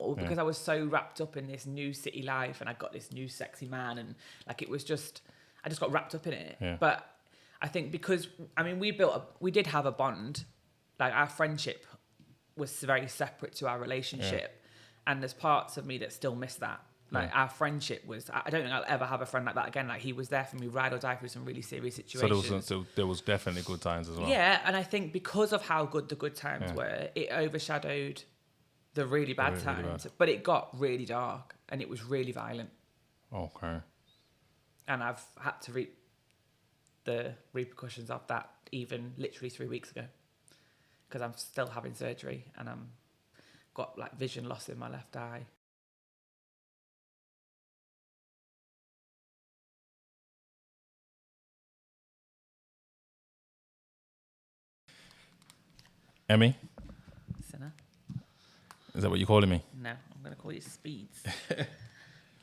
uncomfortable because I was so wrapped up in this new city life and I got this new sexy man and like it was just, I just got wrapped up in it. Yeah. But I think because, I mean, we did have a bond, like our friendship was very separate to our relationship. And there's parts of me that still miss that. Like our friendship was, I don't think I'll ever have a friend like that again. Like he was there for me, ride or die through some really serious situations. So there was definitely good times as well. Yeah, and I think because of how good the good times were, it overshadowed the really bad times. Really bad. But it got really dark and it was really violent. Okay. And I've had to reap the repercussions of that even literally 3 weeks ago because I'm still having surgery and I'm got like vision loss in my left eye. Emmie? Sinner? Is that what you're calling me? No, I'm going to call you Speeds.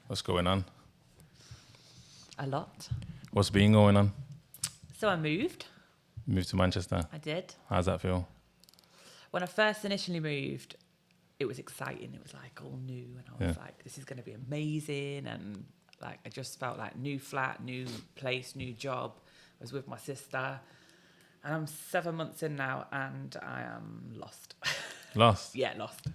What's going on? A lot. What's been going on? So I moved. Moved to Manchester? I did. How's that feel? When I first initially moved, it was exciting. It was like all new and I was like, this is going to be amazing. And like, I just felt like new flat, new place, new job. I was with my sister. And I'm 7 months in now, and I am lost. Lost? Yeah, lost.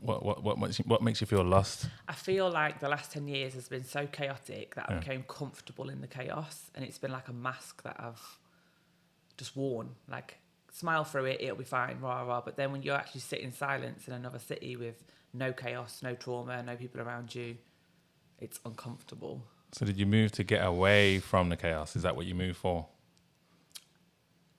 What makes you feel lost? I feel like the last 10 years has been so chaotic that I became comfortable in the chaos, and it's been like a mask that I've just worn. Like, smile through it, it'll be fine, rah, rah. But then when you actually sit in silence in another city with no chaos, no trauma, no people around you, it's uncomfortable. So did you move to get away from the chaos? Is that what you moved for?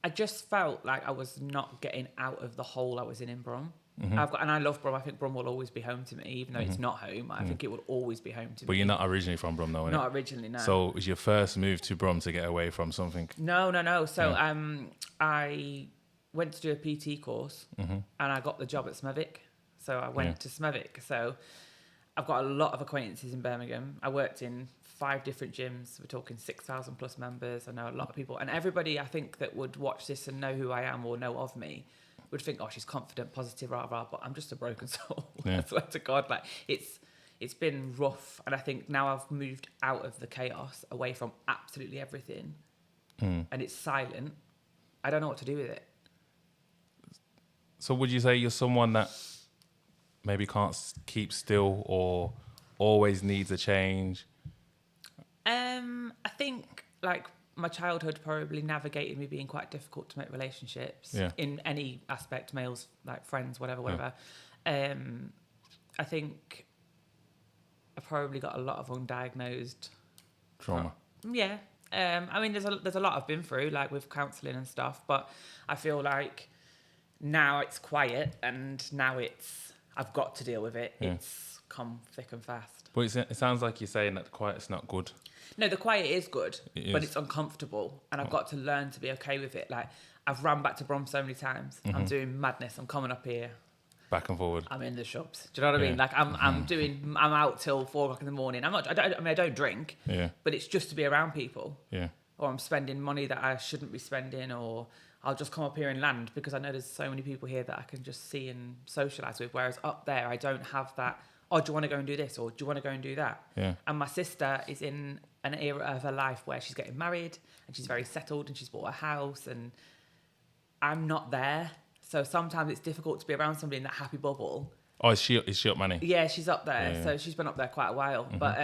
I just felt like I was not getting out of the hole I was in Brum. Mm-hmm. And I love Brum. I think Brum will always be home to me, even though it's not home. I think it will always be home to me. But you're not originally from Brum, though, innit? Not originally, no. So it was your first move to Brum to get away from something? No. So I went to do a PT course and I got the job at Smethwick. So I went to Smethwick. So I've got a lot of acquaintances in Birmingham. I worked in 5 different gyms. We're talking 6,000 plus members. I know a lot of people. And everybody, I think, that would watch this and know who I am or know of me would think, oh, she's confident, positive, rah, rah. But I'm just a broken soul. I swear to God. Like, it's been rough. And I think now I've moved out of the chaos, away from absolutely everything. And it's silent. I don't know what to do with it. So would you say you're someone that maybe can't keep still or always needs a change? I think like my childhood probably navigated me being quite difficult to make relationships in any aspect, males, like friends, whatever. I think I probably got a lot of undiagnosed Trauma. Yeah. I mean, there's a lot I've been through, like with counselling and stuff, but I feel like now it's quiet and now I've got to deal with it. It's come thick and fast. But it sounds like you're saying that the quiet's not good. No, the quiet is good, but it's uncomfortable, and I've got to learn to be okay with it. Like, I've run back to Brum so many times. I'm doing madness. I'm coming up here. Back and forward. I'm in the shops. Do you know what I mean? Like, I'm out till 4 o'clock in the morning. I don't drink, but it's just to be around people. Yeah. Or I'm spending money that I shouldn't be spending, or I'll just come up here and land because I know there's so many people here that I can just see and socialise with, whereas up there, I don't have that, oh, do you want to go and do this? Or do you want to go and do that? Yeah. And my sister is in an era of her life where she's getting married and she's very settled and she's bought a house, and I'm not there. So sometimes it's difficult to be around somebody in that happy bubble. Oh, is she up, Manny? Yeah, she's up there. Yeah. So she's been up there quite a while. But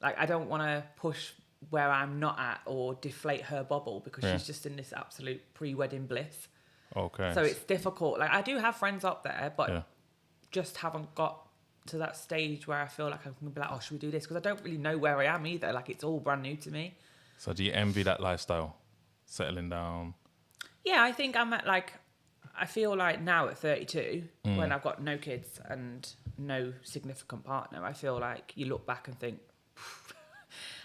like, I don't want to push where I'm not at or deflate her bubble because she's just in this absolute pre-wedding bliss. Okay. So it's difficult. Like, I do have friends up there, but just haven't got to that stage where I feel like I can be like, oh, should we do this? Because I don't really know where I am either. Like, it's all brand new to me. So do you envy that lifestyle? Settling down? Yeah, I think I'm at like, I feel like now at 32, when I've got no kids and no significant partner, I feel like you look back and think,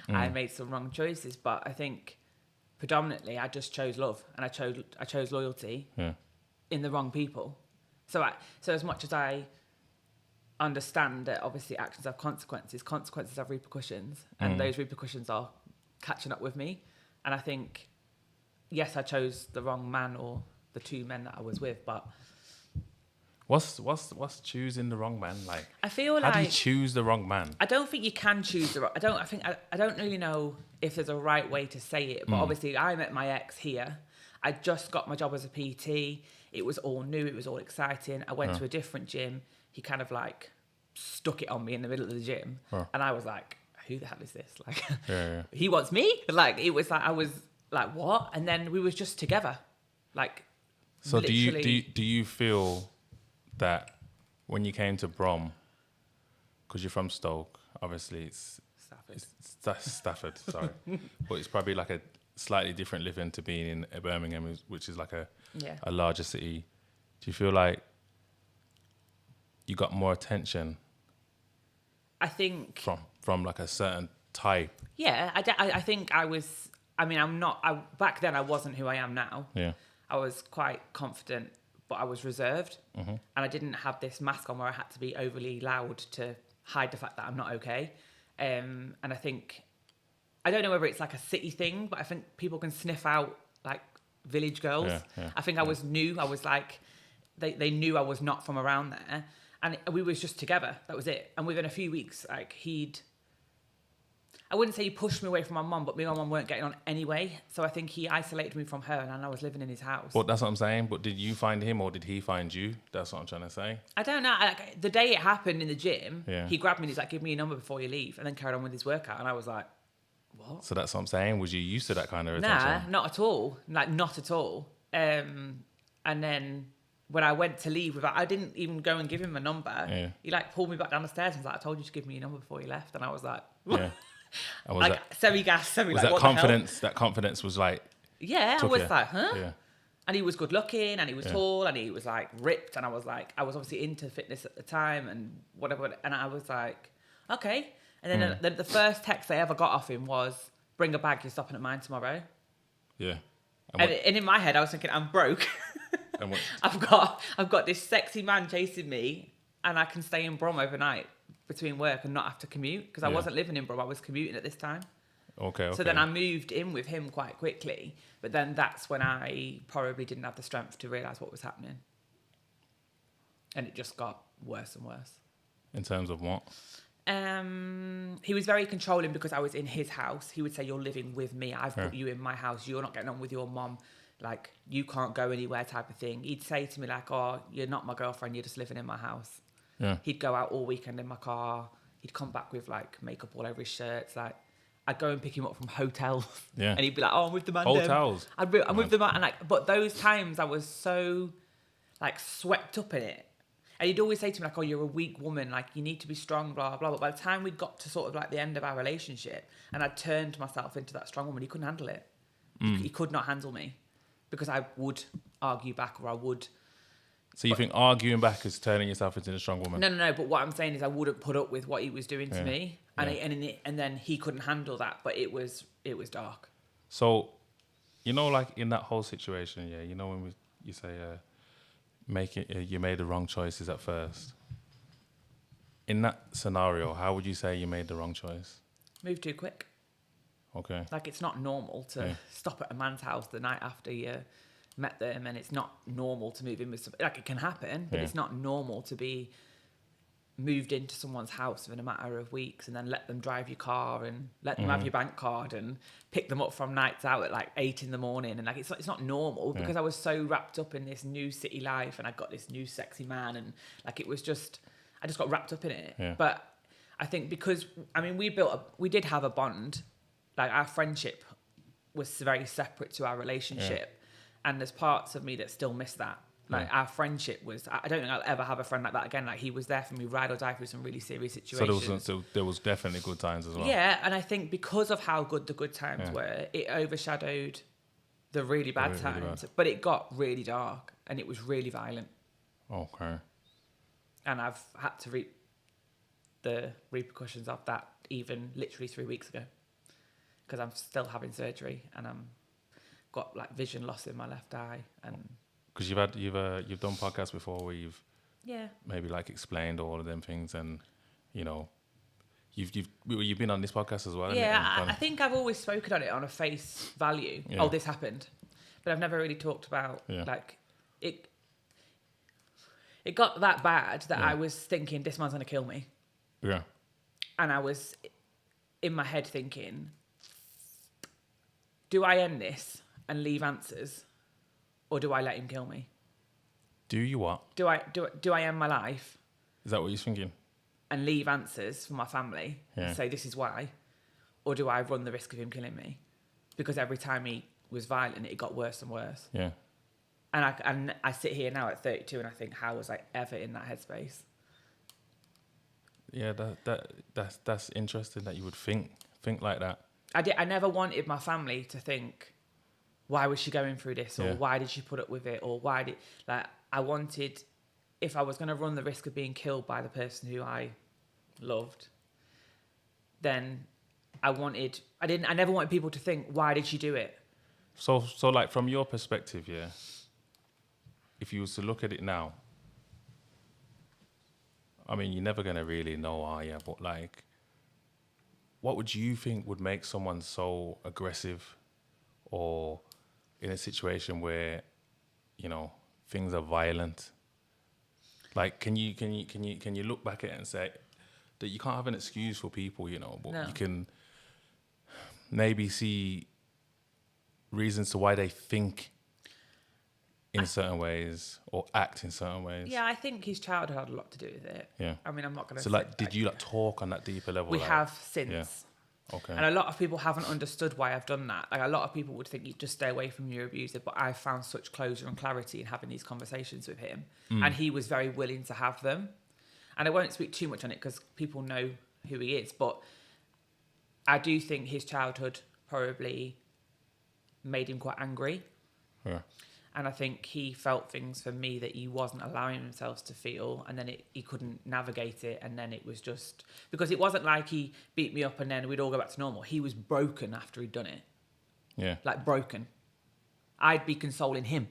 I made some wrong choices. But I think predominantly I just chose love and I chose loyalty in the wrong people. So as much as I understand that obviously actions have consequences have repercussions, and those repercussions are catching up with me. And I think, yes, I chose the wrong man or the 2 men that I was with, but What's choosing the wrong man like? I feel like how do you choose the wrong man? I don't think you can choose the wrong. I don't really know if there's a right way to say it. But obviously, I met my ex here. I just got my job as a PT. It was all new. It was all exciting. I went to a different gym. He kind of like stuck it on me in the middle of the gym, and I was like, "Who the hell is this?" Like, he wants me. Like, it was like I was like, "What?" And then we was just together, like. So literally. do you feel that when you came to Brom, because you're from Stoke, obviously it's Stafford, sorry, but it's probably like a slightly different living to being in Birmingham, which is like a larger city. Do you feel like you got more attention? I think from like a certain type. Yeah, I think I was. I mean, back then I wasn't who I am now. Yeah, I was quite confident, but I was reserved, and I didn't have this mask on where I had to be overly loud to hide the fact that I'm not okay. And I think, I don't know whether it's like a city thing, but I think people can sniff out like village girls. I think I was new. I was like, they knew I was not from around there, and we was just together. That was it. And within a few weeks, like I wouldn't say he pushed me away from my mum, but me and my mum weren't getting on anyway. So I think he isolated me from her, and I was living in his house. Well, that's what I'm saying. But did you find him or did he find you? That's what I'm trying to say. I don't know. Like, the day it happened in the gym, he grabbed me and he's like, "Give me your number before you leave," and then carried on with his workout. And I was like, "What?" So that's what I'm saying. Was you used to that kind of attention? Nah, not at all. Like, not at all. And then when I went to leave, I didn't even go and give him a number. Yeah. He like pulled me back down the stairs and was like, "I told you to give me your number before you left." And I was like, yeah. And was like semi-gas, was like, that what confidence? That confidence was like. Yeah, I was like, huh? Yeah. And he was good looking, and he was tall, and he was like ripped, and I was obviously into fitness at the time, and whatever. And I was like, okay. And then the first text I ever got off him was, "Bring a bag, you're stopping at mine tomorrow." Yeah. And in my head, I was thinking, I'm broke. And I've got this sexy man chasing me, and I can stay in Brom overnight between work and not have to commute, because I wasn't living in Brom, I was commuting at this time. Okay. So then I moved in with him quite quickly, but then that's when I probably didn't have the strength to realise what was happening. And it just got worse and worse. In terms of what? He was very controlling because I was in his house. He would say, "You're living with me. I've put you in my house. You're not getting on with your mom. Like, you can't go anywhere," type of thing. He'd say to me like, "Oh, you're not my girlfriend. You're just living in my house." Yeah. He'd go out all weekend in my car. He'd come back with like makeup all over his shirts. Like, I'd go and pick him up from hotels. Yeah. And he'd be like, "Oh, I'm with the man." Hotels. I'm with the man. And like, but those times I was so like swept up in it. And he'd always say to me like, "Oh, you're a weak woman. Like, you need to be strong, blah, blah." But by the time we got to sort of like the end of our relationship and I turned myself into that strong woman, he couldn't handle it. He could not handle me because I would argue back, or I would. So you think arguing back is turning yourself into a strong woman? No. But what I'm saying is I wouldn't put up with what he was doing to me. And then he couldn't handle that. But it was dark. So, you know, like in that whole situation, you know, when you say you made the wrong choices at first. In that scenario, how would you say you made the wrong choice? Move too quick. Okay. Like, it's not normal to stop at a man's house the night after you met them, and it's not normal to move in with somebody. Like, it can happen, but it's not normal to be moved into someone's house within a matter of weeks and then let them drive your car and let them have your bank card and pick them up from nights out at like 8 a.m. and like it's not normal because I was so wrapped up in this new city life and I got this new sexy man and like I just got wrapped up in it. But I think because we did have a bond, like our friendship was very separate to our relationship, and there's parts of me that still miss that. Like, our friendship was, I don't think I'll ever have a friend like that again. Like, he was there for me, ride or die, through some really serious situations. So there was definitely good times as well. Yeah, and I think because of how good the good times were, it overshadowed the really bad times. But it got really dark, and it was really violent. Okay. And I've had to reap the repercussions of that even literally 3 weeks ago. Because I'm still having surgery, and I'm got, like, vision loss in my left eye, and... Because you've done podcasts before where you've maybe like explained all of them things, and you know you've been on this podcast as well. Yeah, I think I've always spoken on it on a face value. Yeah. Oh, this happened, but I've never really talked about like it. It got that bad that I was thinking, this man's going to kill me. Yeah. And I was in my head thinking, do I end this and leave answers, or do I let him kill me? Do you what? Do I end my life? Is that what you're thinking? And leave answers for my family and say this is why, or do I run the risk of him killing me? Because every time he was violent, it got worse and worse. Yeah. And I sit here now at 32 and I think, how was I ever in that headspace? Yeah, that's interesting that you would think like that. I never wanted my family to think, why was she going through this, or why did she put up with it, or why did I wanted, if I was going to run the risk of being killed by the person who I loved, then I never wanted people to think, why did she do it? So like from your perspective, if you was to look at it now, I mean, you're never gonna really know, are you? But like, what would you think would make someone so aggressive, or in a situation where, you know, things are violent? Like, can you look back at it and say that you can't have an excuse for people, you know, but you can maybe see reasons to why they think in certain ways or act in certain ways? Yeah, I think his childhood had a lot to do with it. Yeah. I mean, I'm not going to So, like, did you, like, talk on that deeper level? We like, have since. Yeah. Okay. And a lot of people haven't understood why I've done that. Like, a lot of people would think you just stay away from your abuser, but I found such closure and clarity in having these conversations with him. And he was very willing to have them. And I won't speak too much on it because people know who he is, but I do think his childhood probably made him quite angry. Yeah. And I think he felt things for me that he wasn't allowing himself to feel, and then he couldn't navigate it, and then it was just... Because it wasn't like he beat me up and then we'd all go back to normal. He was broken after he'd done it. Yeah. Like, broken. I'd be consoling him.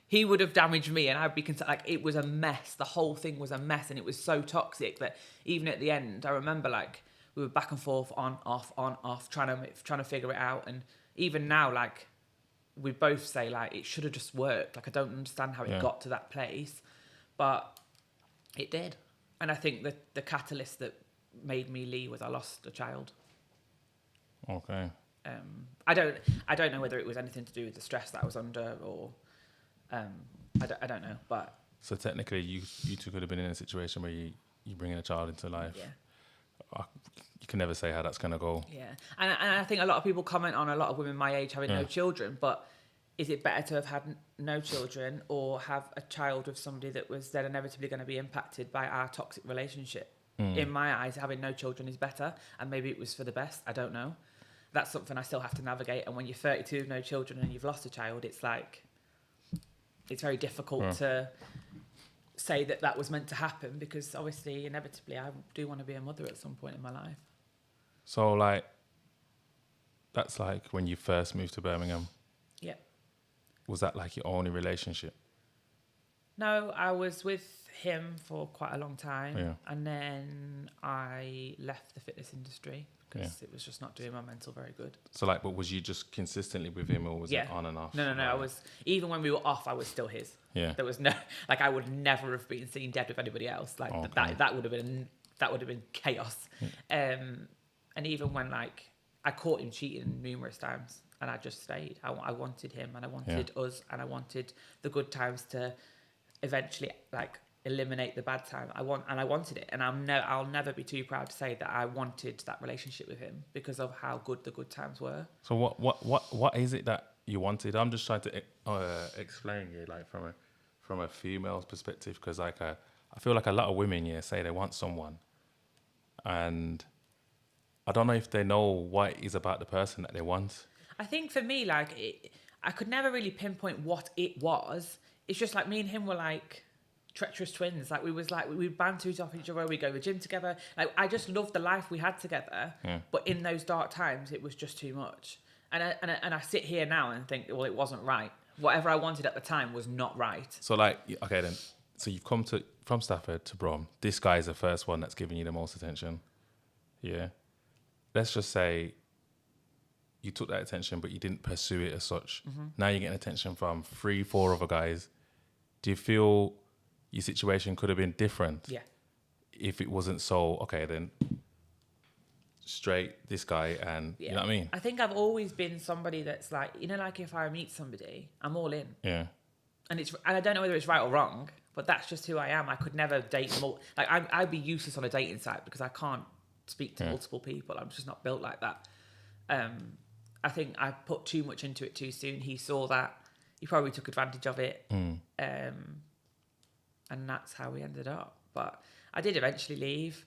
He would have damaged me, and I'd be... Like, it was a mess. The whole thing was a mess, and it was so toxic that even at the end, I remember, like, we were back and forth, on, off, trying to figure it out. And even now, like... we both say, like, it should have just worked. Like, I don't understand how it got to that place. But it did. And I think that the catalyst that made me leave was I lost a child. Okay. I don't know whether it was anything to do with the stress that I was under or... I don't know, but... So technically, you two could have been in a situation where you bringing a child into life. Yeah. You can never say how that's going to go. Yeah. And I think a lot of people comment on a lot of women my age having no children, but is it better to have had no children or have a child with somebody that was then inevitably going to be impacted by our toxic relationship? In my eyes, having no children is better, and maybe it was for the best. I don't know. That's something I still have to navigate. And when you're 32 with no children and you've lost a child, it's like, it's very difficult to say that was meant to happen, because obviously, inevitably, I do want to be a mother at some point in my life. So, like, that's like when you first moved to Birmingham. Yeah. Was that like your only relationship? No, I was with him for quite a long time. Yeah. And then I left the fitness industry because it was just not doing my mental very good. So, like, but was you just consistently with him, or was it on and off? No. I was, even when we were off, I was still his. Yeah. There was no, like, I would never have been seen dead with anybody else. Like, that would have been chaos. And even when, like, I caught him cheating numerous times, and I just stayed. I wanted him, and I wanted us, and I wanted the good times to eventually, like, eliminate the bad time. I wanted it, and I'll never be too proud to say that I wanted that relationship with him because of how good the good times were. So what is it that you wanted? I'm just trying to explain it, like, from a female's perspective, because, like, I feel like a lot of women say they want someone, and I don't know if they know what it is about the person that they want. I think for me, like, I could never really pinpoint what it was. It's just like me and him were like treacherous twins. Like, we bantered off each other. We go to the gym together. Like, I just loved the life we had together. Yeah. But in those dark times, it was just too much. And I sit here now and think, well, it wasn't right. Whatever I wanted at the time was not right. So, like, okay then. So you've come from Stafford to Brom. This guy is the first one that's giving you the most attention. Yeah. Let's just say you took that attention, but you didn't pursue it as such. Mm-hmm. Now you're getting attention from 3-4 other guys. Do you feel your situation could have been different. Yeah. If it wasn't so, okay, then straight this guy, and you know what I mean? I think I've always been somebody that's like, you know, like if I meet somebody, I'm all in. Yeah. And I don't know whether it's right or wrong, but that's just who I am. I could never date more. Like I'd be useless on a dating site because I can't speak to multiple people. I'm just not built like that. I think I put too much into it too soon. He saw that. He probably took advantage of it. And that's how we ended up. But I did eventually leave.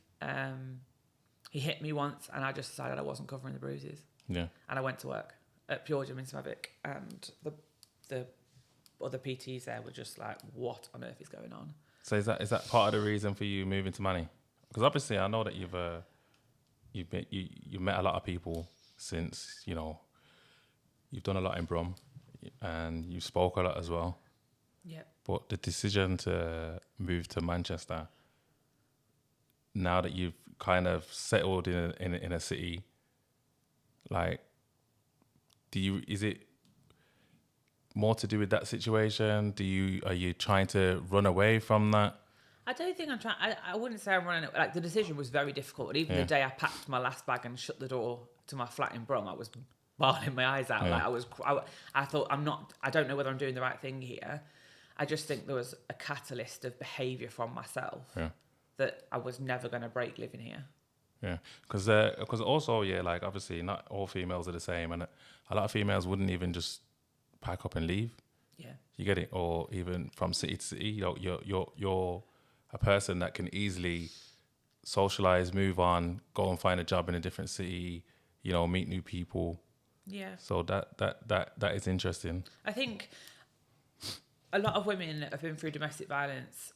He hit me once and I just decided I wasn't covering the bruises. Yeah. And I went to work at Pure Gym in Smethwick, and the other PTs there were just like, what on earth is going on? So is that part of the reason for you moving to Manny? Because obviously I know that you've met a lot of people since, you know, you've done a lot in Brum and you spoke a lot as well. Yeah. But the decision to move to Manchester, now that you've kind of settled in a city, like, is it more to do with that situation? Are you trying to run away from that? I don't think I'm trying. I wouldn't say I'm running. Like, the decision was very difficult. And even the day I packed my last bag and shut the door to my flat in Brum, I was bawling my eyes out. Yeah. Like I thought, I don't know whether I'm doing the right thing here. I just think there was a catalyst of behaviour from myself that I was never going to break living here. Yeah, because also, like, obviously not all females are the same, and a lot of females wouldn't even just pack up and leave. Yeah. You get it? Or even from city to city, you're a person that can easily socialize, move on, go and find a job in a different city, you know, meet new people. Yeah. So that is interesting. I think a lot of women that have been through domestic violence,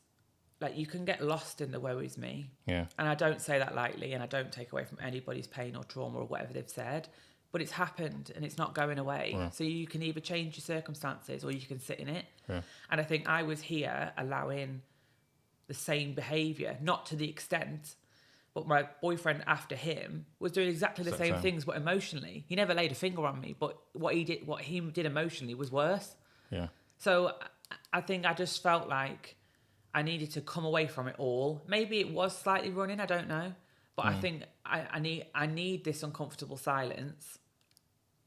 like, you can get lost in the woe is me. Yeah. And I don't say that lightly, and I don't take away from anybody's pain or trauma or whatever they've said, but it's happened and it's not going away. Yeah. So you can either change your circumstances or you can sit in it. Yeah. And I think I was here allowing the same behaviour, not to the extent, but my boyfriend after him was doing exactly the same things, but emotionally. He never laid a finger on me, but what he did emotionally was worse. Yeah. So I think I just felt like I needed to come away from it all. Maybe it was slightly running, I don't know. But I think I need this uncomfortable silence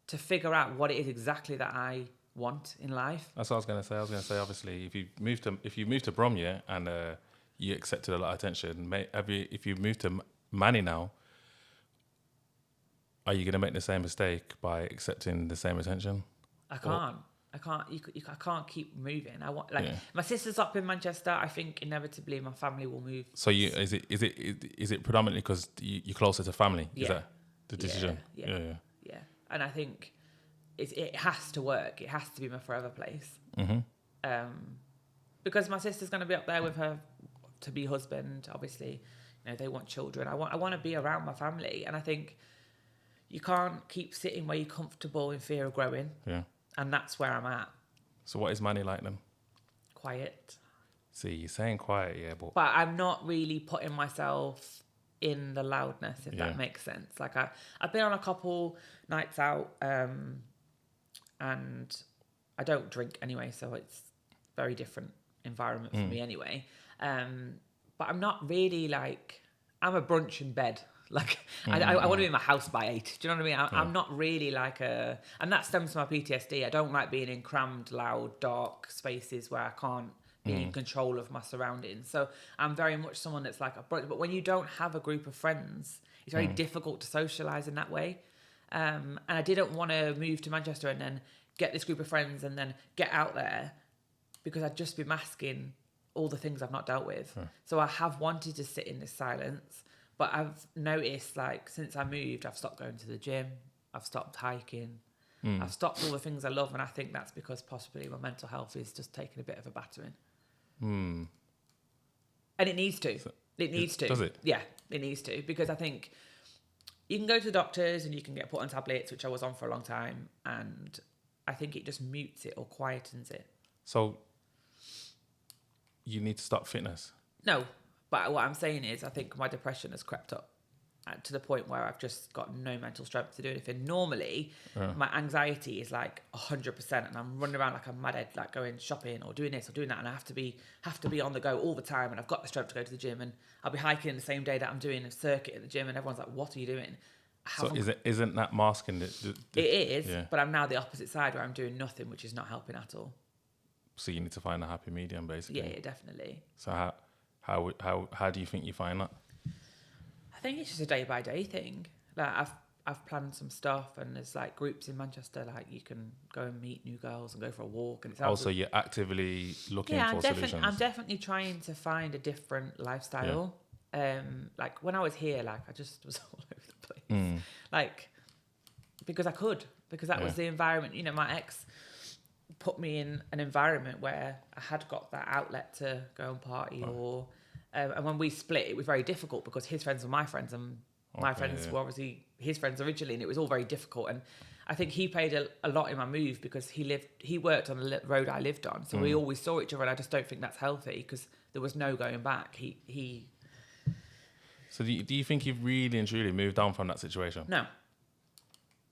to figure out what it is exactly that I want in life. That's what I was going to say. Obviously, if you move to Brom, and you accepted a lot of attention, if you move to Manny now, are you going to make the same mistake by accepting the same attention? I can't. I can't keep moving. My sister's up in Manchester. I think inevitably my family will move. So is it predominantly because you're closer to family? Yeah. Is that the decision? Yeah. And I think it has to work. It has to be my forever place. Mm-hmm. Because my sister's going to be up there with her to be husband. Obviously, you know, they want children. I want to be around my family, and I think you can't keep sitting where you're comfortable in fear of growing. Yeah. And that's where I'm at. So what is Manny like then? Quiet. See, you're saying quiet, but I'm not really putting myself in the loudness, if that makes sense. Like I've been on a couple nights out, and I don't drink anyway, so it's a very different environment for me anyway. But I'm not really like, I'm a brunch in bed. Like, I want to be in my house by 8. Do you know what I mean? I'm not really like and that stems from my PTSD. I don't like being in crammed, loud, dark spaces where I can't be in control of my surroundings. So I'm very much someone that's like a brunch. But when you don't have a group of friends, it's very difficult to socialise in that way. And I didn't want to move to Manchester and then get this group of friends and then get out there, because I'd just be masking all the things I've not dealt with. So I have wanted to sit in this silence. But I've noticed, like, since I moved, I've stopped going to the gym. I've stopped hiking. I've stopped all the things I love. And I think that's because possibly my mental health is just taking a bit of a battering. And it needs to. It needs to. Does it? Yeah, it needs to. Because I think you can go to the doctors and you can get put on tablets, which I was on for a long time. And I think it just mutes it or quietens it. So you need to stop fitness? No. But what I'm saying is, I think my depression has crept up, to the point where I've just got no mental strength to do anything. Normally, my anxiety is like 100%, and I'm running around like a madhead, like going shopping or doing this or doing that, and I have to be on the go all the time, and I've got the strength to go to the gym, and I'll be hiking the same day that I'm doing a circuit at the gym, and everyone's like, "What are you doing?" So isn't that masking it is, but I'm now the opposite side where I'm doing nothing, which is not helping at all. So you need to find a happy medium, basically. Yeah, definitely. So how do you think you find that? I think it's just a day by day thing. Like I've planned some stuff, and there's like groups in Manchester, like you can go and meet new girls and go for a walk. And it's also you're actively looking for solutions. I'm definitely trying to find a different lifestyle. Yeah. Like when I was here, like I just was all over the place. Like because that was the environment. You know, my ex put me in an environment where I had got that outlet to go and party and when we split, it was very difficult because his friends were my friends, and my friends were obviously his friends originally, and it was all very difficult. And I think he played a lot in my move because he worked on the road I lived on, so we always saw each other, and I just don't think that's healthy because there was no going back. So do you think you've really and truly moved on from that situation? No,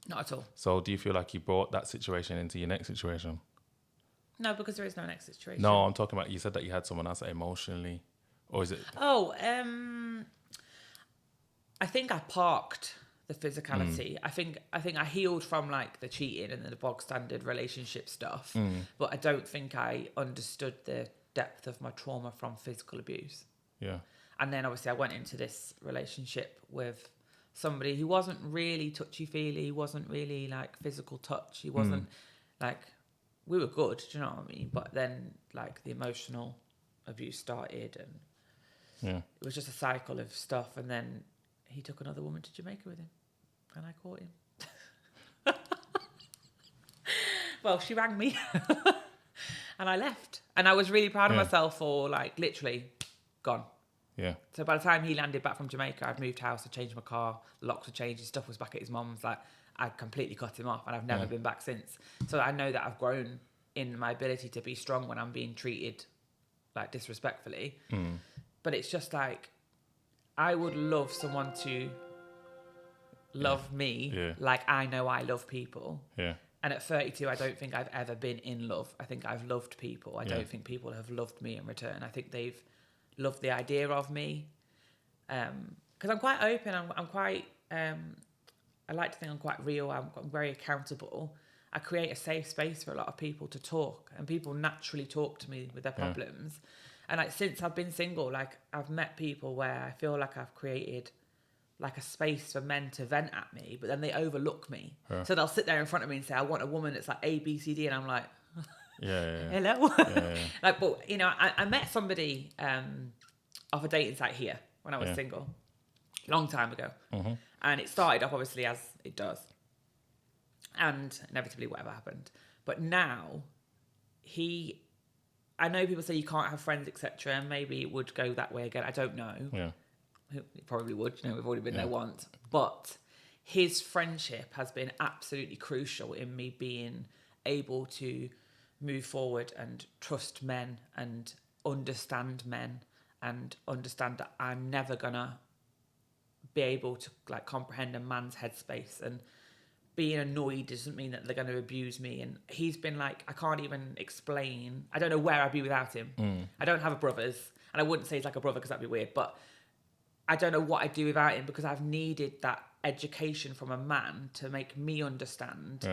not at all. So do you feel like you brought that situation into your next situation? No, because there is no next situation. No, I'm talking about, you said that you had someone else emotionally, or is it? I think I parked the physicality. I think I healed from like the cheating and the bog standard relationship stuff, but I don't think I understood the depth of my trauma from physical abuse. Yeah. And then obviously I went into this relationship with somebody who wasn't really touchy-feely, he wasn't really like physical touch, he wasn't like, we were good, do you know what I mean? But then like the emotional abuse started, and it was just a cycle of stuff. And then he took another woman to Jamaica with him, and I caught him. Well, she rang me and I left, and I was really proud of myself for like literally gone. Yeah. So by the time he landed back from Jamaica, I'd moved house, I'd changed my car, the locks were changed, his stuff was back at his mum's. Like I completely cut him off, and I've never been back since. So I know that I've grown in my ability to be strong when I'm being treated like disrespectfully. But it's just like, I would love someone to love me like I know I love people. Yeah. And at 32, I don't think I've ever been in love. I think I've loved people. I don't think people have loved me in return. I think they've loved the idea of me. Because I'm quite open. I'm quite... I like to think I'm quite real. I'm very accountable. I create a safe space for a lot of people to talk, and people naturally talk to me with their problems. And like since I've been single, like I've met people where I feel like I've created like a space for men to vent at me, but then they overlook me. So they'll sit there in front of me and say, "I want a woman that's like A, B, C, D," and I'm like, "Hello." Like, but you know, I met somebody off a dating site here when I was single, long time ago, and it started off obviously as it does, and inevitably whatever happened. But now I know people say you can't have friends, etc., and maybe it would go that way again. I don't know. Yeah. It probably would. You know, we've already been there once. But his friendship has been absolutely crucial in me being able to move forward and trust men and understand that I'm never gonna be able to like comprehend a man's headspace, and being annoyed doesn't mean that they're going to abuse me. And he's been like, I can't even explain. I don't know where I'd be without him. I don't have a brothers, and I wouldn't say he's like a brother because that'd be weird, but I don't know what I'd do without him, because I've needed that education from a man to make me understand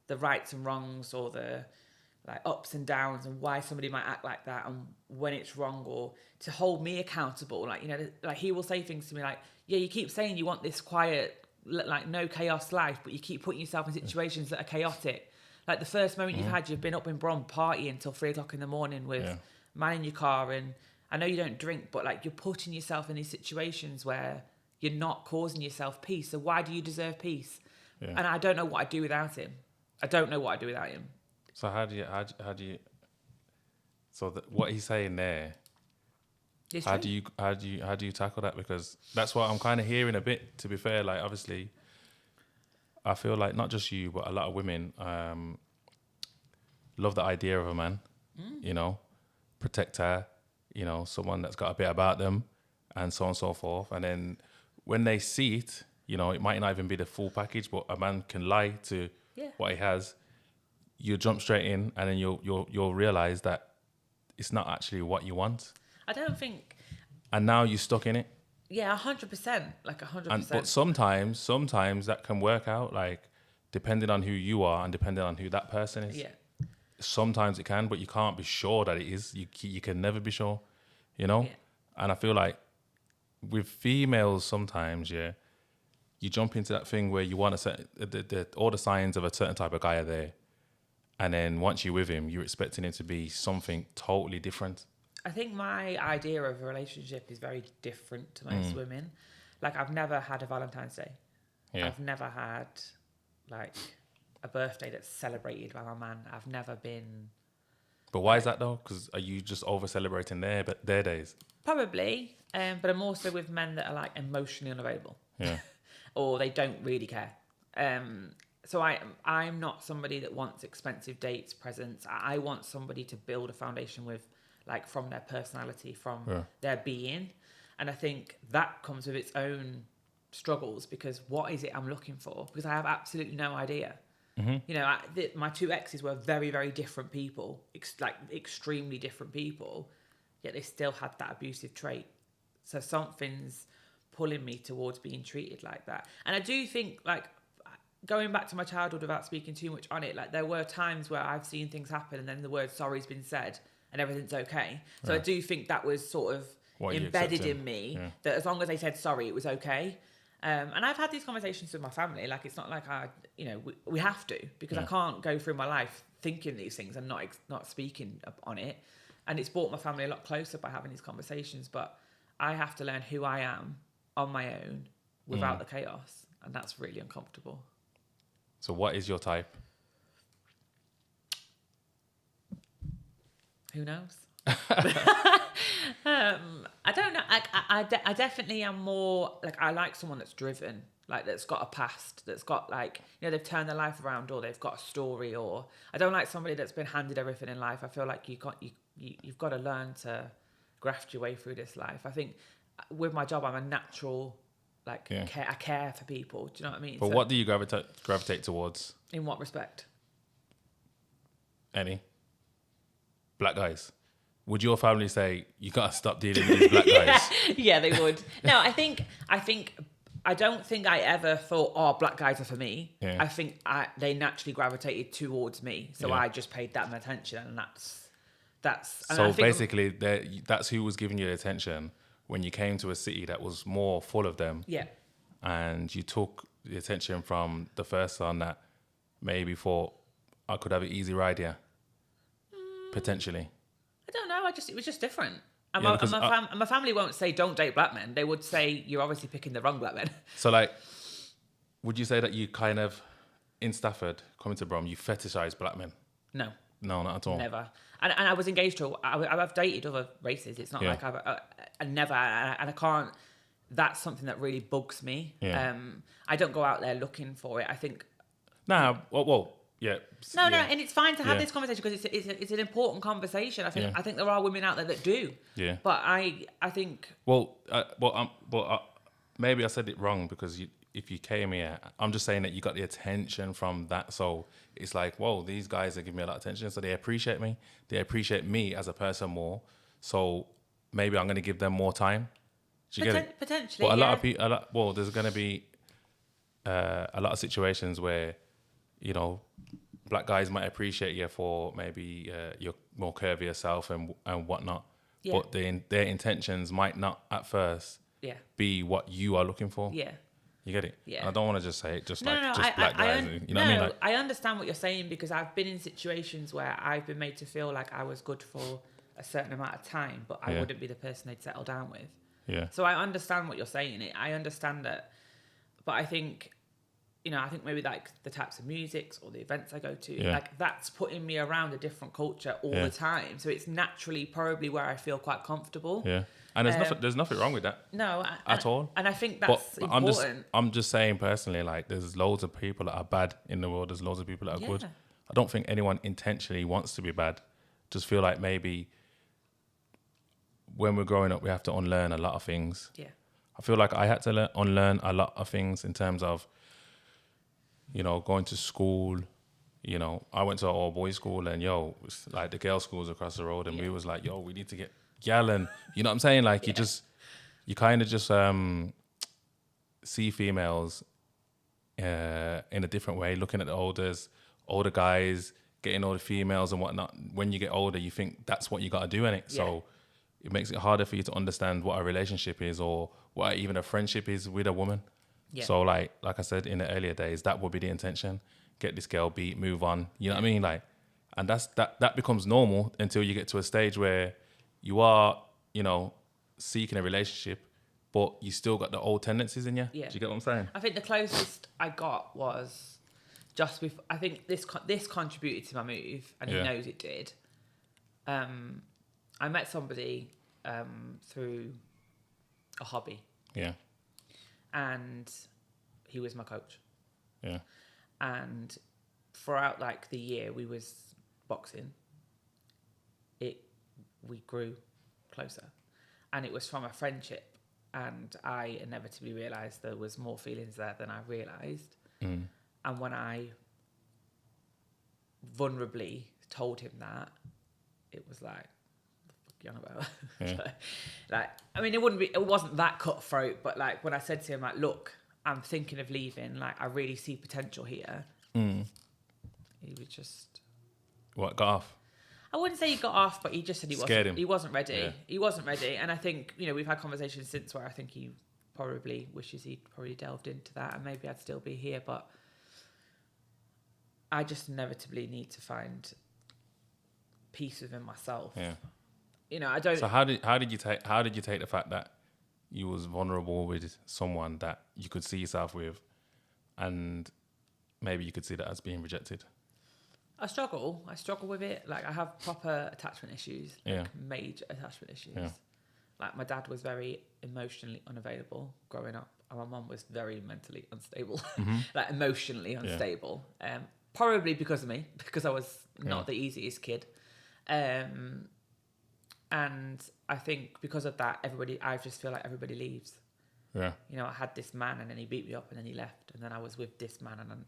the rights and wrongs, or the like ups and downs, and why somebody might act like that, and when it's wrong, or to hold me accountable. Like, you know, like he will say things to me like, yeah, you keep saying you want this quiet, like no chaos life, but you keep putting yourself in situations that are chaotic. Like the first moment you've been up in Brom partying until 3 o'clock in the morning with man in your car, and I know you don't drink, but like you're putting yourself in these situations where you're not causing yourself peace. So why do you deserve peace? And I don't know what I'd do without him. So how do you? So what he's saying there, how do you tackle that? Because that's what I'm kind of hearing a bit. To be fair, like obviously, I feel like not just you, but a lot of women love the idea of a man. You know, protector. You know, someone that's got a bit about them, and so on and so forth. And then when they see it, it might not even be the full package, but a man can lie to what he has. You jump straight in, and then you'll realize that it's not actually what you want. I don't think. And now you're stuck in it. Yeah, 100%, like 100%. But sometimes that can work out, like depending on who you are and depending on who that person is. Yeah. Sometimes it can, but you can't be sure that it is. You can never be sure, Yeah. And I feel like with females sometimes, you jump into that thing where you want to set all the signs of a certain type of guy are there, and then once you're with him, you're expecting him to be something totally different. I think my idea of a relationship is very different to most women. Like, I've never had a Valentine's Day. Yeah. I've never had like a birthday that's celebrated by my man. I've never been. But why is that though? Because are you just over celebrating their days? Probably, but I'm also with men that are like emotionally unavailable. Yeah. Or they don't really care. So I'm not somebody that wants expensive dates, presents. I want somebody to build a foundation with, like, from their personality, from their being. And I think that comes with its own struggles, because what is it I'm looking for? Because I have absolutely no idea. Mm-hmm. My two exes were very, very different people, extremely different people, yet they still had that abusive trait. So something's pulling me towards being treated like that. And I do think, like, going back to my childhood without speaking too much on it, like, there were times where I've seen things happen and then the word sorry's been said and everything's okay. So I do think that was sort of embedded in me, that as long as they said sorry, it was okay. And I've had these conversations with my family. Like, it's not like we have to, because I can't go through my life thinking these things and not speaking on it. And it's brought my family a lot closer by having these conversations. But I have to learn who I am on my own without the chaos. And that's really uncomfortable. So what is your type? Who knows? I don't know. I definitely am more like, I like someone that's driven, like, that's got a past, that's got, like, they've turned their life around, or they've got a story. Or I don't like somebody that's been handed everything in life. I feel like you've got to learn to graft your way through this life. I think with my job, I'm a natural, like, I care for people. Do you know what I mean? But what do you gravitate towards? In what respect? Any? Black guys. Would your family say, you got to stop dealing with these black guys? Yeah, they would. No, I don't think I ever thought, black guys are for me. Yeah. I think they naturally gravitated towards me. So I just paid them attention, and that's. And so basically, that's who was giving you the attention when you came to a city that was more full of them. Yeah. And you took the attention from the first one that maybe thought, I could have an easy ride here. Potentially. I don't know. It was just different. And my family won't say don't date black men. They would say you're obviously picking the wrong black men. So, like, would you say that you kind of, in Stafford, coming to Brom, you fetishize black men? No. No, not at all. Never. And I was engaged to. I've dated other races. It's not like I never. And I can't. That's something that really bugs me. Yeah. I don't go out there looking for it. I think. Nah. Well. Yeah. No, and it's fine to have this conversation, because it's an important conversation. I think there are women out there that do. Yeah. But I think. Maybe I said it wrong, because if you came here, I'm just saying that you got the attention from that. So it's like, whoa, these guys are giving me a lot of attention, so they appreciate me. They appreciate me as a person more. So maybe I'm going to give them more time. Do you get it? Potentially. But a lot of people. There's going to be a lot of situations where, black guys might appreciate you for maybe your more curvier self and whatnot, but their intentions might not at first be what you are looking for. Yeah, you get it. Yeah, and I don't want to just say it black guys. You know what I mean? Like, I understand what you're saying, because I've been in situations where I've been made to feel like I was good for a certain amount of time, but I wouldn't be the person they'd settle down with. Yeah. So I understand what you're saying. I understand that, but I think. I think maybe like the types of musics or the events I go to, like, that's putting me around a different culture all the time. So it's naturally probably where I feel quite comfortable. Yeah. And there's nothing wrong with that. No. At all. And I think that's important. I'm just saying personally, like, there's loads of people that are bad in the world. There's loads of people that are good. I don't think anyone intentionally wants to be bad. Just feel like maybe when we're growing up, we have to unlearn a lot of things. Yeah. I feel like I had to unlearn a lot of things in terms of, you know, going to school. You know, I went to an all-boys school, and it's like the girls' schools across the road, and we was like, we need to get gal, and you know what I'm saying? Like you kind of just see females in a different way, looking at the older guys, getting older females and whatnot. When you get older, you think that's what you got to do, innit? So it makes it harder for you to understand what a relationship is or what even a friendship is with a woman. Yeah. So like I said in the earlier days, that would be the intention. Get this girl beat, move on. You know what I mean? Like, and that becomes normal until you get to a stage where you are, you know, seeking a relationship, but you still got the old tendencies in you. Yeah. Do you get what I'm saying? I think the closest I got was just before. I think this contributed to my move, and he knows it did. I met somebody through a hobby. Yeah. And he was my coach. Yeah. And throughout like the year we was boxing, we grew closer, and it was from a friendship. And I inevitably realised there was more feelings there than I realised. Mm. And when I vulnerably told him that, it was like, what the fuck you on about? Yeah. Like, I mean, it wasn't that cutthroat, but like when I said to him, like, look, I'm thinking of leaving, like I really see potential here. Mm. He was just... What, got off? I wouldn't say he got off, but he just said he wasn't ready. Yeah. He wasn't ready. And I think, you know, we've had conversations since where I think he probably wishes he'd probably delved into that, and maybe I'd still be here, but I just inevitably need to find peace within myself. Yeah. You know, I don't... So how did you take the fact that you was vulnerable with someone that you could see yourself with, and maybe you could see that as being rejected? I struggle with it. Like, I have proper attachment issues, like major attachment issues. Yeah. Like, my dad was very emotionally unavailable growing up, and my mum was very mentally unstable, like emotionally unstable. Yeah. Probably because of me, because I was not the easiest kid. And I think because of that, I just feel like everybody leaves. Yeah. You know, I had this man, and then he beat me up, and then he left, and then I was with this man, and then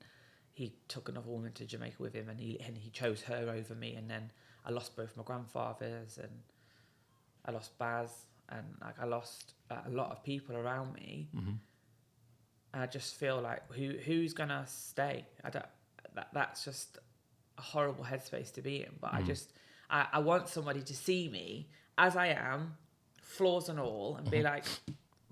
he took another woman to Jamaica with him, and he chose her over me, and then I lost both my grandfathers, and I lost Baz, and like I lost a lot of people around me. Mm-hmm. And I just feel like who's gonna stay? That's just a horrible headspace to be in. But I want somebody to see me as I am, flaws and all, and be like,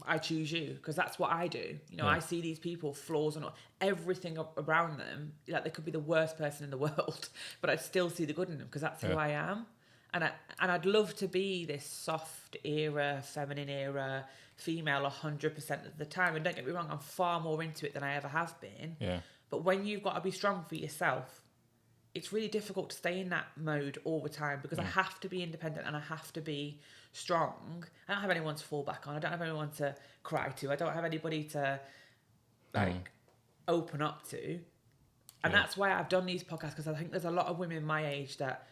I choose you, because that's what I do. You know, I see these people, flaws and all, everything around them. Like, they could be the worst person in the world, but I still see the good in them because that's who I am. And I'd love to be this soft era, feminine era female 100% of the time. And don't get me wrong, I'm far more into it than I ever have been. Yeah. But when you've got to be strong for yourself, it's really difficult to stay in that mode all the time, because I have to be independent and I have to be strong. I don't have anyone to fall back on. I don't have anyone to cry to. I don't have anybody to open up to. And that's why I've done these podcasts, because I think there's a lot of women my age that,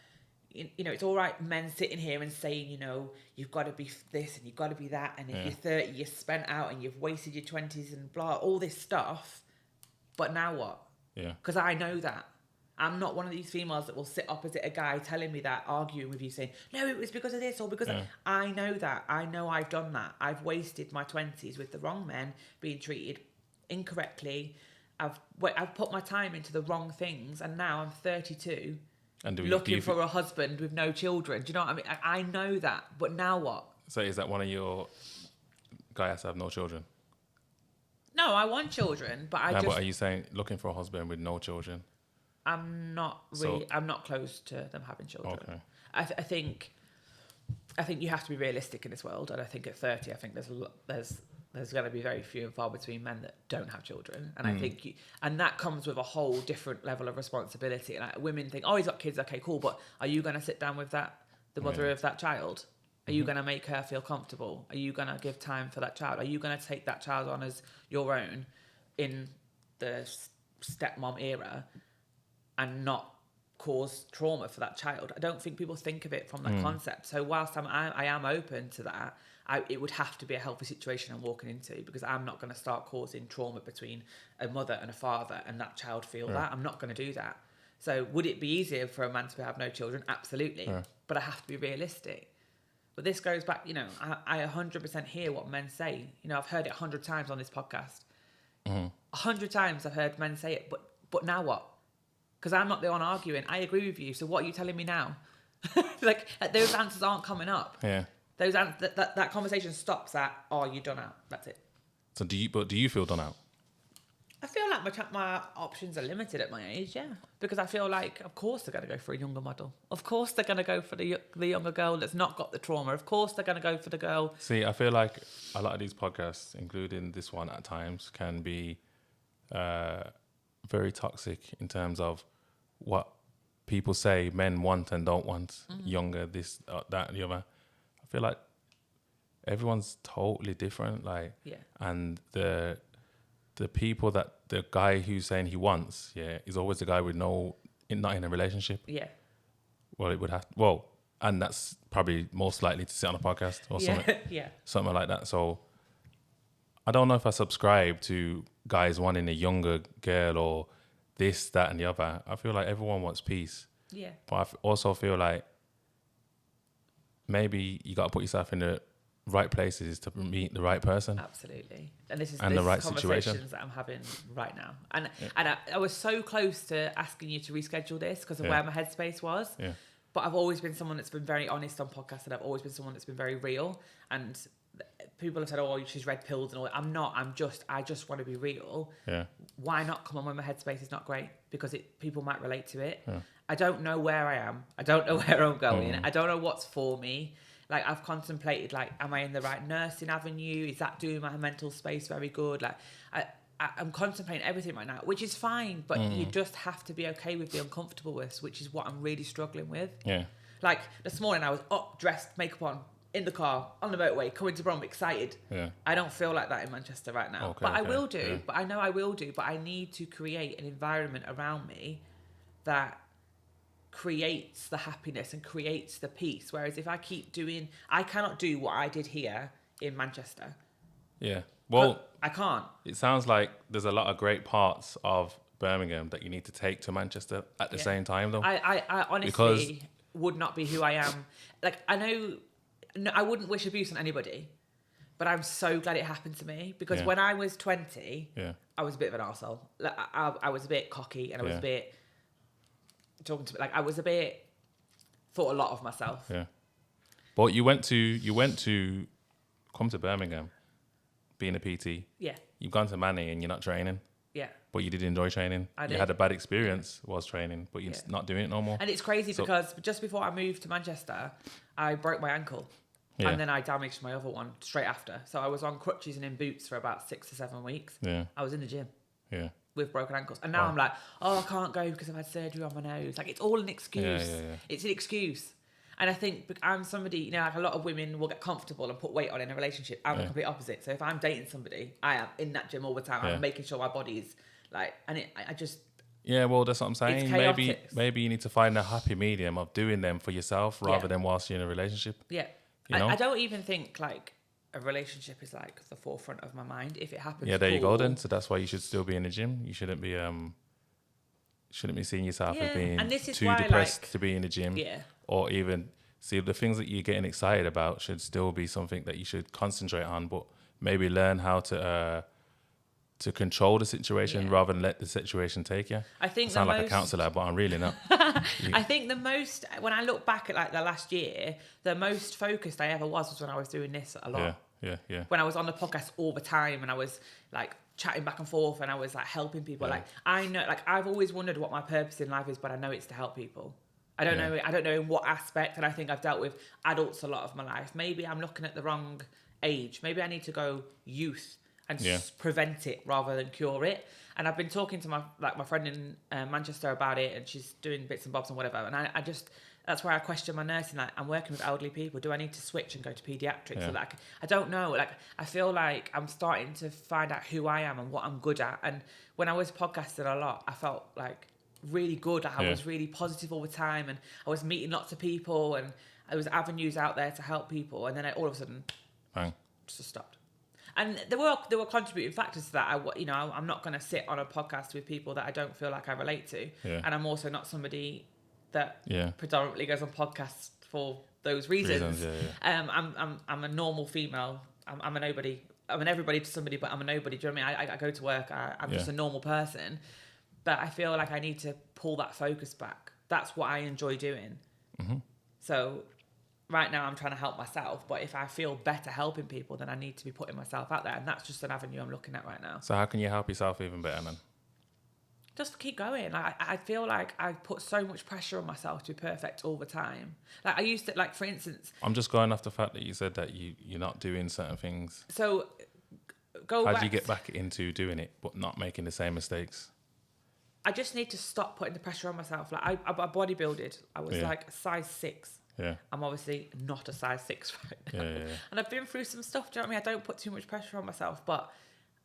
you know, it's all right men sitting here and saying, you know, you've got to be this and you've got to be that, and if you're 30 you're spent out and you've wasted your 20s and blah, all this stuff. But now what? Yeah. Because I know that. I'm not one of these females that will sit opposite a guy telling me that, arguing with you, saying, no, it was because of this or because of... I know that. I know I've done that. I've wasted my 20s with the wrong men, being treated incorrectly. I've put my time into the wrong things, and now I'm 32, and looking for a husband with no children. Do you know what I mean? I know that, but now what? So is that one of your... Guy has to have no children? No, I want children, but but are you saying looking for a husband with no children? I'm not really. I'm not close to them having children. Okay. I think you have to be realistic in this world, and I think at 30, I think there's going to be very few and far between men that don't have children, and I think and that comes with a whole different level of responsibility. Like, women think, oh, he's got kids, okay, cool, but are you going to sit down with the mother of that child? Are you going to make her feel comfortable? Are you going to give time for that child? Are you going to take that child on as your own in the stepmom era and not cause trauma for that child? I don't think people think of it from that concept. So whilst I am open to that, it would have to be a healthy situation I'm walking into, because I'm not going to start causing trauma between a mother and a father and that child feel that. I'm not going to do that. So would it be easier for a man to have no children? Absolutely. But I have to be realistic. But this goes back, you know, I 100% hear what men say. You know, I've heard it 100 times on this podcast. 100 times I've heard men say it, but now what? Because I'm not the one arguing. I agree with you. So what are you telling me now? Like, those answers aren't coming up. Yeah. That conversation stops at, oh, you're done out. That's it. So do you feel done out? I feel like my options are limited at my age, yeah. Because I feel like, of course, they're going to go for a younger model. Of course, they're going to go for the younger girl that's not got the trauma. Of course, they're going to go for the girl. See, I feel like a lot of these podcasts, including this one at times, can be very toxic in terms of what people say men want and don't want. Younger, this, that, the other. I feel like everyone's totally different. Like, and the people that the guy who's saying he wants, is always the guy with not in a relationship. Yeah. Well, it would have. And that's probably most likely to sit on a podcast or something. Something like that. So I don't know if I subscribe to guys wanting a younger girl or this, that, and the other. I feel like everyone wants peace. Yeah. But I also feel like maybe you got to put yourself in the right places to meet the right person. Absolutely. And this is the right conversations situation that I'm having right now. And I was so close to asking you to reschedule this because of where my headspace was. Yeah. But I've always been someone that's been very honest on podcasts, and I've always been someone that's been very real. And people have said, oh, she's red pilled and all. I'm not. I just want to be real. Yeah. Why not come on when my headspace is not great? Because people might relate to it. Yeah. I don't know where I am. I don't know where I'm going. I don't know what's for me. Like, I've contemplated, like, am I in the right nursing avenue? Is that doing my mental space very good? Like, I'm contemplating everything right now, which is fine, but you just have to be okay with the uncomfortableness, which is what I'm really struggling with. Yeah. Like, this morning I was up, dressed, makeup on, in the car, on the motorway, coming to Brom, excited. Yeah. I don't feel like that in Manchester right now. Okay, but I will do. Yeah. But I know I will do. But I need to create an environment around me that creates the happiness and creates the peace. Whereas if I keep doing, I cannot do what I did here in Manchester. Yeah. Well, but I can't. It sounds like there's a lot of great parts of Birmingham that you need to take to Manchester at the same time, though. I honestly would not be who I am. Like, I know, I wouldn't wish abuse on anybody, but I'm so glad it happened to me, because when I was 20, I was a bit of an arsehole. Like, I was a bit cocky, and I was a bit I was a bit, thought a lot of myself. Yeah. But you went to come to Birmingham being a PT. Yeah. You've gone to Manny and you're not training. Yeah. But you did enjoy training. I did. You had a bad experience whilst training, but you're not doing it no more. And it's crazy because just before I moved to Manchester, I broke my ankle. Yeah. And then I damaged my other one straight after. So I was on crutches and in boots for about 6 to 7 weeks. Yeah. I was in the gym. Yeah. With broken ankles. And now I'm like, I can't go because I've had surgery on my nose. Like, it's all an excuse. Yeah. It's an excuse. And I think I'm somebody, like a lot of women will get comfortable and put weight on in a relationship. I'm the complete opposite. So if I'm dating somebody, I am in that gym all the time. I'm making sure my body is like, and I just... Yeah, well, that's what I'm saying. Maybe you need to find a happy medium of doing them for yourself rather than whilst you're in a relationship. Yeah. I don't even think like a relationship is like the forefront of my mind. If it happens, there you go then. So that's why you should still be in the gym. You shouldn't be seeing yourself as being too depressed to be in the gym. Yeah. Or even see the things that you're getting excited about should still be something that you should concentrate on, but maybe learn how to control the situation rather than let the situation take you. I think I sound like a counsellor, but I'm really not. I think the most, when I look back at like the last year, the most focused I ever was when I was doing this a lot. Yeah. When I was on the podcast all the time and I was like chatting back and forth and I was like helping people. Like, I know, like, I've always wondered what my purpose in life is, but I know it's to help people. I don't know in what aspect, and I think I've dealt with adults a lot of my life. Maybe I'm looking at the wrong age. Maybe I need to go youth and prevent it rather than cure it. And I've been talking to my friend in Manchester about it, and she's doing bits and bobs and whatever. And I just, that's where I question my nursing. Like, I'm working with elderly people. Do I need to switch and go to paediatrics? So that I don't know. Like, I feel like I'm starting to find out who I am and what I'm good at. And when I was podcasting a lot, I felt like really good. I was really positive all the time, and I was meeting lots of people, and there was avenues out there to help people. And then all of a sudden, Bang. Just stopped. And there were contributing factors to that. I'm not going to sit on a podcast with people that I don't feel like I relate to. Yeah. And I'm also not somebody that Yeah. predominantly goes on podcasts for those reasons. I'm a normal female. I'm a nobody. I'm an everybody to somebody, but I'm a nobody. Do you know what I mean? I go to work. I'm just a normal person. But I feel like I need to pull that focus back. That's what I enjoy doing. Mm-hmm. So right now I'm trying to help myself, but if I feel better helping people, then I need to be putting myself out there. And that's just an avenue I'm looking at right now. So how can you help yourself even better, man? Just keep going. I feel like I put so much pressure on myself to be perfect all the time. Like I used to, like for instance... I'm just going off the fact that you said that you're not doing certain things. So how do you get back into doing it, but not making the same mistakes? I just need to stop putting the pressure on myself. Like I bodybuilded. I was like a size 6. Yeah. I'm obviously not a size 6 right now. Yeah. And I've been through some stuff, do you know what I mean? I don't put too much pressure on myself, but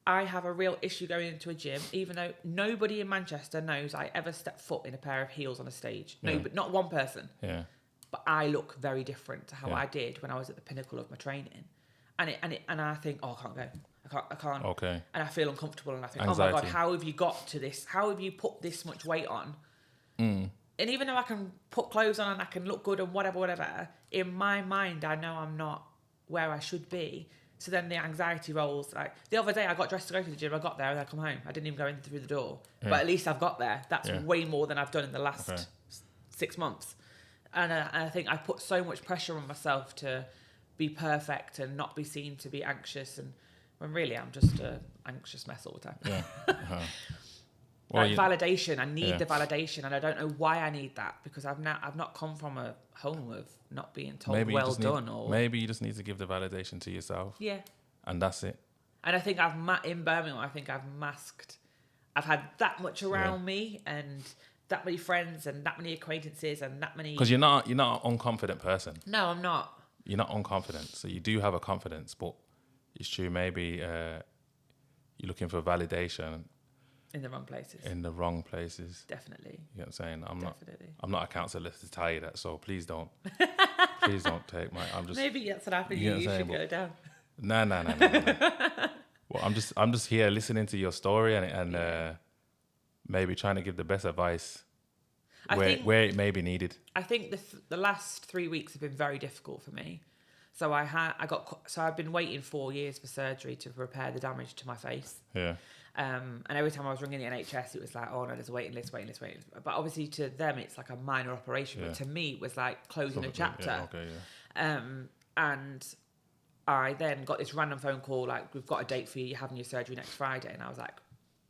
I have a real issue going into a gym, even though nobody in Manchester knows I ever stepped foot in a pair of heels on a stage. No, but not one person. Yeah. But I look very different to how I did when I was at the pinnacle of my training. And I think, oh, I can't go. I can't. Okay. And I feel uncomfortable and I think, Anxiety. oh my God, how have you got to this? How have you put this much weight on? And even though I can put clothes on and I can look good and whatever, in my mind, I know I'm not where I should be. So then the anxiety rolls. Like the other day, I got dressed to go to the gym. I got there and I come home. I didn't even go in through the door. Yeah. But at least I've got there. That's way more than I've done in the last 6 months. And I think I put so much pressure on myself to be perfect and not be seen to be anxious. And when really I'm just an anxious mess all the time. Yeah. Uh-huh. Well, validation. I need the validation, and I don't know why I need that because I've not come from a home of not being told maybe maybe you just need to give the validation to yourself. Yeah. And that's it. And I think in Birmingham, I think I've masked. I've had that much around me and that many friends and that many acquaintances and that many. Because you're not an unconfident person. No, I'm not. You're not unconfident, so you do have a confidence, but it's true. Maybe you're looking for validation. In the wrong places. In the wrong places. Definitely. You know what I'm saying? I'm not a counsellor to tell you that, so please don't. Please don't take my... Maybe that's what happened. You should go down. No. Well, I'm just here listening to your story and maybe trying to give the best advice where it may be needed. I think the last 3 weeks have been very difficult for me. So I've been waiting 4 years for surgery to repair the damage to my face. Yeah. And every time I was ringing the NHS, it was like, oh no, there's a waiting list. But obviously to them, it's like a minor operation. But to me, it was like closing a chapter. And I then got this random phone call, like, we've got a date for you, you're having your surgery next Friday. And I was like,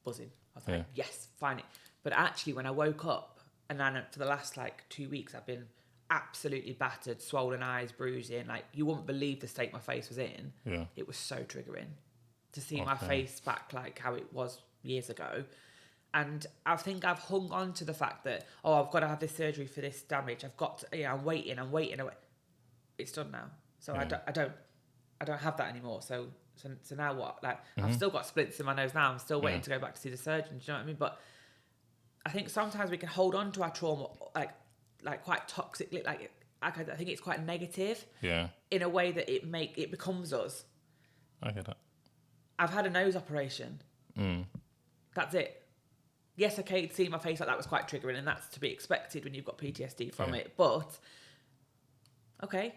buzzing. I was like, yes, fine it. But actually, when I woke up, and then for the last like 2 weeks, I've been absolutely battered, swollen eyes, bruising. Like, you wouldn't believe the state my face was in. Yeah. It was so triggering to see my face back like how it was years ago. And I think I've hung on to the fact that, I've got to have this surgery for this damage. I've got to, I'm waiting. It's done now. So I don't have that anymore. So now what? Like, I've still got splints in my nose now. I'm still waiting to go back to see the surgeon. Do you know what I mean? But I think sometimes we can hold on to our trauma like quite toxically. Like I think it's quite negative. Yeah. In a way that it becomes us. I get that. I've had a nose operation. That's it. Yes, okay, seeing my face like that was quite triggering, and that's to be expected when you've got PTSD from it. But okay,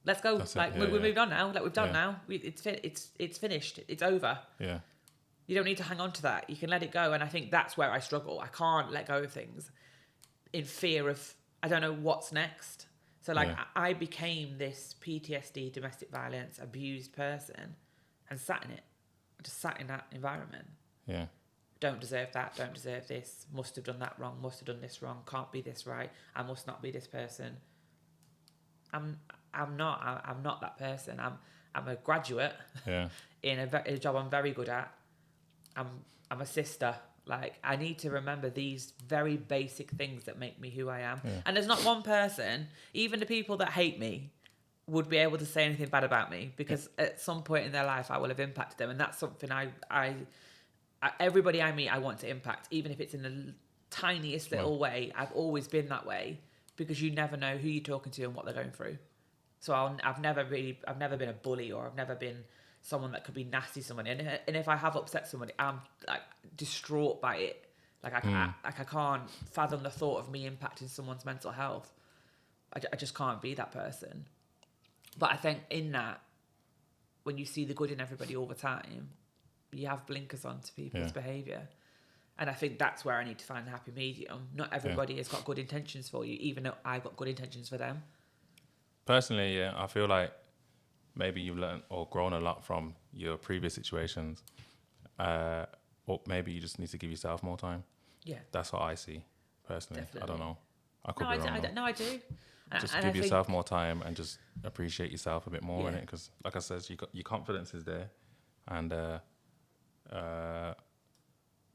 let's go. We've moved on now. Like we've done now. It's finished. It's over. Yeah. You don't need to hang on to that. You can let it go. And I think that's where I struggle. I can't let go of things in fear of I don't know what's next. So I became this PTSD, domestic violence, abused person. And sat in it. I just sat in that environment. Yeah. Don't deserve that. Don't deserve this. Must have done that wrong. Must have done this wrong. Can't be this right. I must not be this person. I'm not that person. I'm a graduate. Yeah. in a job I'm very good at. I'm a sister. Like, I need to remember these very basic things that make me who I am. Yeah. And there's not one person, even the people that hate me, would be able to say anything bad about me because at some point in their life I will have impacted them, and that's something I everybody I meet I want to impact, even if it's in the tiniest little way. I've always been that way because you never know who you're talking to and what they're going through. So I've never been a bully, or I've never been someone that could be nasty to someone. And if I have upset somebody, I'm like distraught by it. Like I can't fathom the thought of me impacting someone's mental health. I just can't be that person. But I think in that, when you see the good in everybody all the time, you have blinkers on to people's behaviour. And I think that's where I need to find a happy medium. Not everybody has got good intentions for you, even though I've got good intentions for them. Personally, yeah, I feel like maybe you've learned or grown a lot from your previous situations. Or maybe you just need to give yourself more time. Yeah. That's what I see, personally. Definitely. I don't know. I could be wrong. No, I do. Just give yourself more time and just appreciate yourself a bit more in it, because, like I said, your confidence is there, and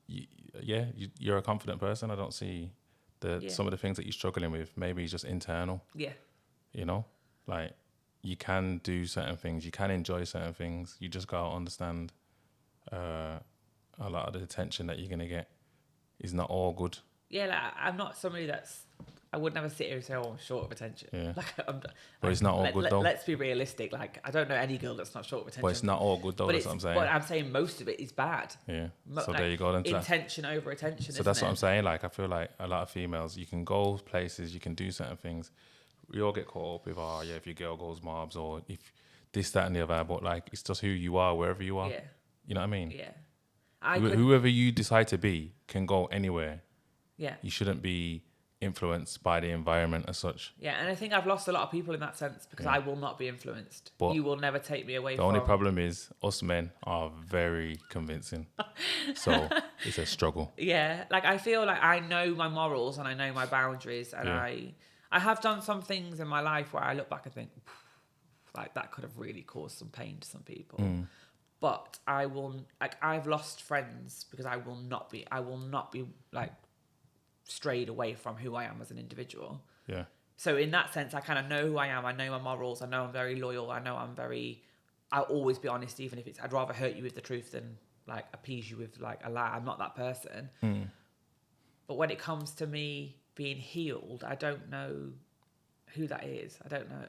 you're a confident person. I don't see some of the things that you're struggling with. Maybe just internal. Yeah. You know, like you can do certain things, you can enjoy certain things. You just gotta understand a lot of the attention that you're gonna get is not all good. Yeah, like I'm not somebody I would never sit here and say, "Oh, I'm short of attention." Yeah. But it's not all good though. Let's be realistic. Like, I don't know any girl that's not short of attention. But it's not all good though. That's what I'm saying. But I'm saying most of it is bad. Yeah. So there you go. Then intention over attention. So that's what I'm saying. Like, I feel like a lot of females, you can go places, you can do certain things. We all get caught up with, if your girl goes mobs, or if this, that, and the other. But like, it's just who you are, wherever you are. Yeah. You know what I mean? Yeah. Whoever you decide to be can go anywhere. Yeah. You shouldn't be influenced by the environment as such. Yeah, and I think I've lost a lot of people in that sense, because I will not be influenced. But you will never take me away from... The only problem is us men are very convincing. So it's a struggle. Yeah, like I feel like I know my morals and I know my boundaries, and I have done some things in my life where I look back and think, like, that could have really caused some pain to some people. But I will, like, I've lost friends because I will not be like strayed away from who I am as an individual. Yeah. So in that sense, I kind of know who I am. I know my morals. I know I'm very loyal. I know I'll always be honest, even if I'd rather hurt you with the truth than like appease you with like a lie. I'm not that person. But when it comes to me being healed, I don't know who that is. I don't know.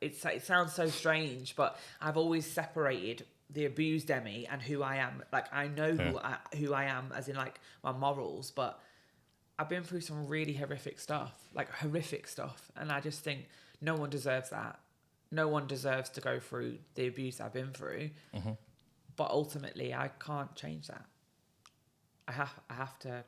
It sounds so strange, but I've always separated the abused Emmie and who I am. Like, I know who I am, as in like my morals, but I've been through some really horrific stuff, and I just think no one deserves that. No one deserves to go through the abuse I've been through. But ultimately, I can't change that. I have to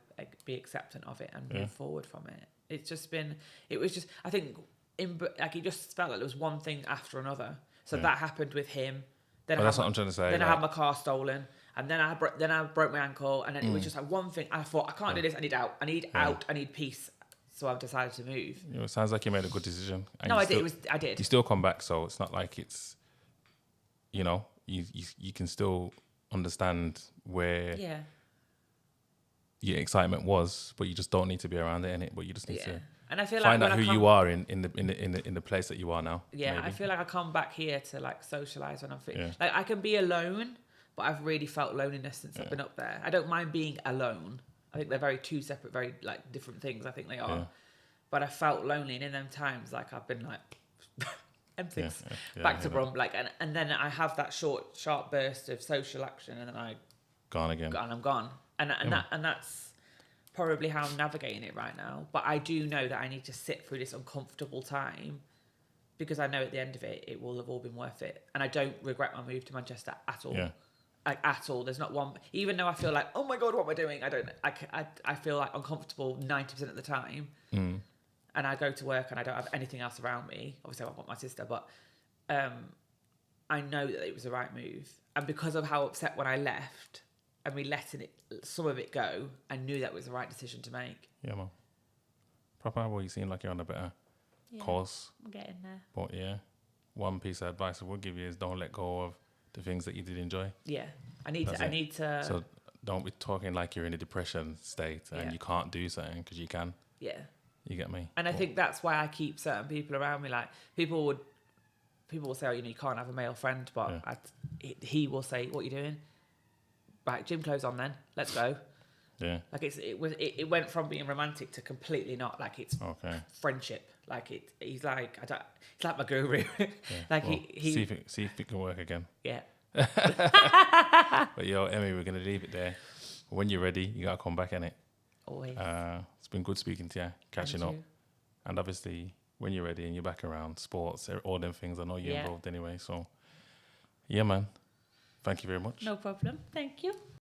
be acceptant of it and move forward from it. It was just, I think, it just felt like there was one thing after another. So that happened with him. Then that's what I'm trying to say. Then I had my car stolen, and then I broke my ankle, and then it was just like one thing. I thought, I can't do this. I need out. I need peace. So I've decided to move. You know, it sounds like you made a good decision. No, I did. I did. You still come back, so it's not like it's, you know, you can still understand where your excitement was, but you just don't need to be around it, innit? But you just need to. And I feel find out who you are in the place that you are now. Yeah, maybe. I feel like I come back here to like socialise when I'm feeling like I can be alone, but I've really felt loneliness since I've been up there. I don't mind being alone. I think they're two separate, very like different things. I think they are. But I felt lonely, and in them times, like I've been like M6 back to Brum, like, and then I have that sharp burst of social action, and then I'm gone, and that's probably how I'm navigating it right now. But I do know that I need to sit through this uncomfortable time, because I know at the end of it, it will have all been worth it. And I don't regret my move to Manchester at all. Like, at all. There's not one, even though I feel like, oh my God, what am I doing? I feel like uncomfortable 90% of the time. And I go to work and I don't have anything else around me. Obviously, I've got my sister, but I know that it was the right move. And because of how upset when I left, and me letting some of it go, I knew that was the right decision to make. Yeah, man. Proper, well, you seem like you're on a better course. I'm getting there. But one piece of advice I would give you is don't let go of the things that you did enjoy. Yeah, I need to. So don't be talking like you're in a depression state and you can't do something, because you can. Yeah. You get me? And I think that's why I keep certain people around me. Like, people will say, oh, you can't have a male friend, but he will say, what are you doing? Right, gym clothes on then. Let's go. Yeah. Like it went from being romantic to completely not. Like it's friendship. Like he's like he's like my guru. Like well, he see if it can work again. Yeah. But yo, Emmie, we're gonna leave it there. When you're ready, you gotta come back, innit? Always. It's been good speaking to you, catching up. And obviously, when you're ready and you're back around sports, all them things, I know you're involved anyway. So, yeah, man. Thank you very much. No problem. Thank you.